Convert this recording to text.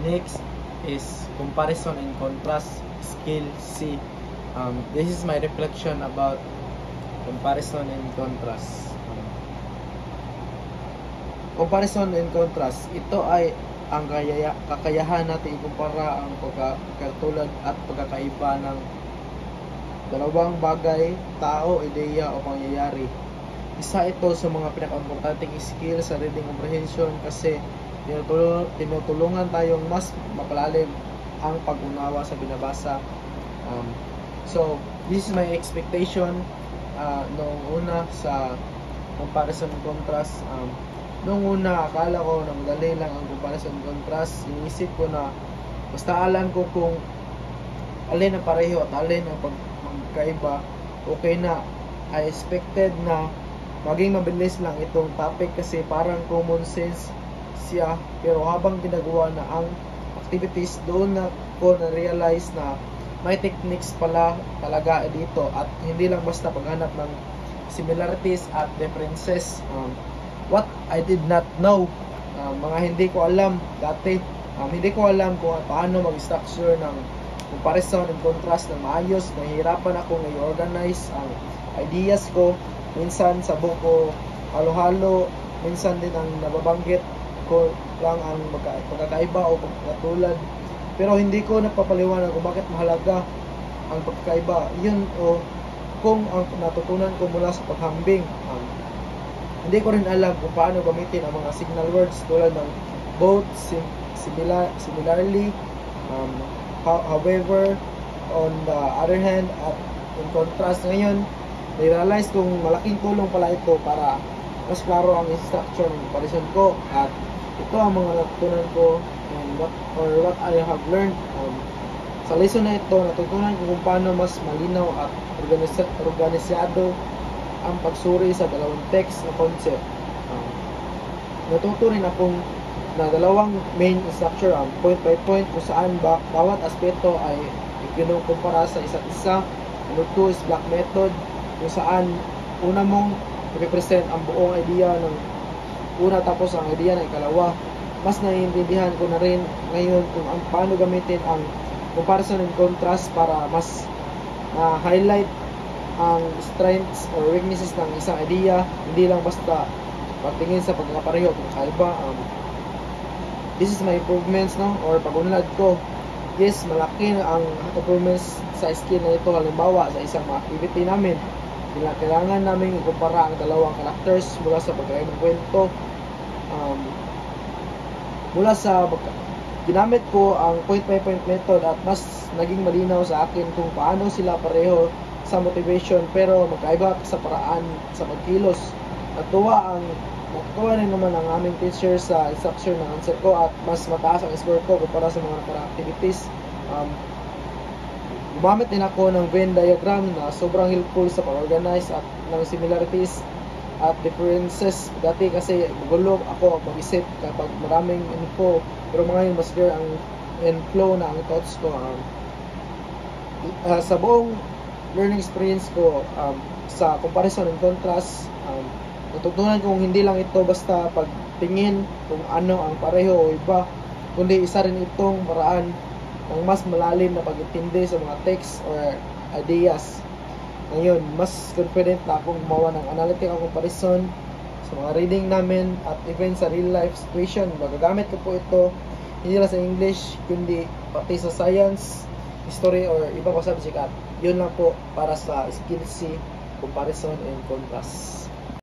Next is comparison and contrast, skill C. This is my reflection about comparison and contrast. Comparison and contrast, ito ay ang kakayahan natin ikumpara ang pagkatulad at pagkakaiba ng dalawang bagay, tao, ideya o pangyayari. Isa ito sa mga pinaka-importanting skill sa reading comprehension kasi tinutulungan tayong mas mapalalim ang pag-unawa sa binabasa. So, this is my expectation noong una sa comparison and contrast. Noong una, akala ko na madali lang ang comparison and contrast. Iniisip ko na basta alam ko kung alin ang pareho at alin ang magkaiba, okay na. I expected na maging mabilis lang itong topic kasi parang common sense siya, pero habang ginagawa na ang activities, doon na ko na-realize na may techniques pala talaga dito at hindi lang basta paghanap ng similarities at differences. What I did not know, mga hindi ko alam dati, hindi ko alam kung paano mag-structure ng comparison and contrast ng maayos. Nahihirapan ako i-organize ang ideas ko. Minsan sa buko halo-halo, minsan din ang nababanggit ko lang ang pagkakaiba o pagkatulad, pero hindi ko napapaliwanag kung bakit mahalaga ang pagkakaiba. Yun o kung ang natutunan ko mula sa paghambing. Hindi ko rin alam kung paano gamitin ang mga signal words tulad ng both, similarly, however, on the other hand, at in contrast. Ngayon realize kung malaking tulong pala ito para mas klaro ang structure ng comparison ko, at ito ang mga natutunan ko and what I have learned. Sa lesson na ito, natutunan ko kung paano mas malinaw at organisado ang pagsuri sa dalawang text na concept. Natuto rin akong na dalawang main structure, ang point by point, kung saan bawat aspeto ay ikinukumpara sa isa't isa. Number 2 is block method, kung saan una mong i-represent ang buong idea ng una tapos ang idea ng ikalawa. Mas naiintindihan ko na rin ngayon kung paano gamitin ang comparison and contrast para mas highlight ang strengths or weaknesses ng isang idea, hindi lang basta pagtingin sa pagkakapareho o pagkakaiba. This is my improvements, no, or pag-unlad ko. Yes, malaki ang improvements sa skill na ito. Halimbawa, sa isang activity namin, kailangan namin ikumpara ang dalawang characters mula sa pagkakaibang kwento. Ginamit ko ang point by point method at mas naging malinaw sa akin kung paano sila pareho sa motivation pero magkaiba sa paraan sa pagkilos. Natuwa rin naman ang aming teacher sa structure ng answer ko at mas mataas ang score ko kumpara sa mga activities. Gumamit din ako ng Venn diagram na sobrang helpful sa pag-organize at ng similarities at differences. Dati kasi magulo ako mag-isip kapag maraming info, pero ngayon mas clear ang flow na ang thoughts ko. Sa buong learning experience ko sa comparison and contrast, natutunan kong hindi lang ito basta pagtingin kung ano ang pareho o iba, kundi isa rin itong paraan ng mas malalim na pag-intindi sa mga text or ideas. Ngayon, mas confident na akong gumawa ng analytical comparison sa mga reading namin at even sa real life situation. Magagamit ko po ito hindi lang sa English, kundi pati sa science, history, or iba pa subject. At yun lang po para sa skill C, comparison and contrast.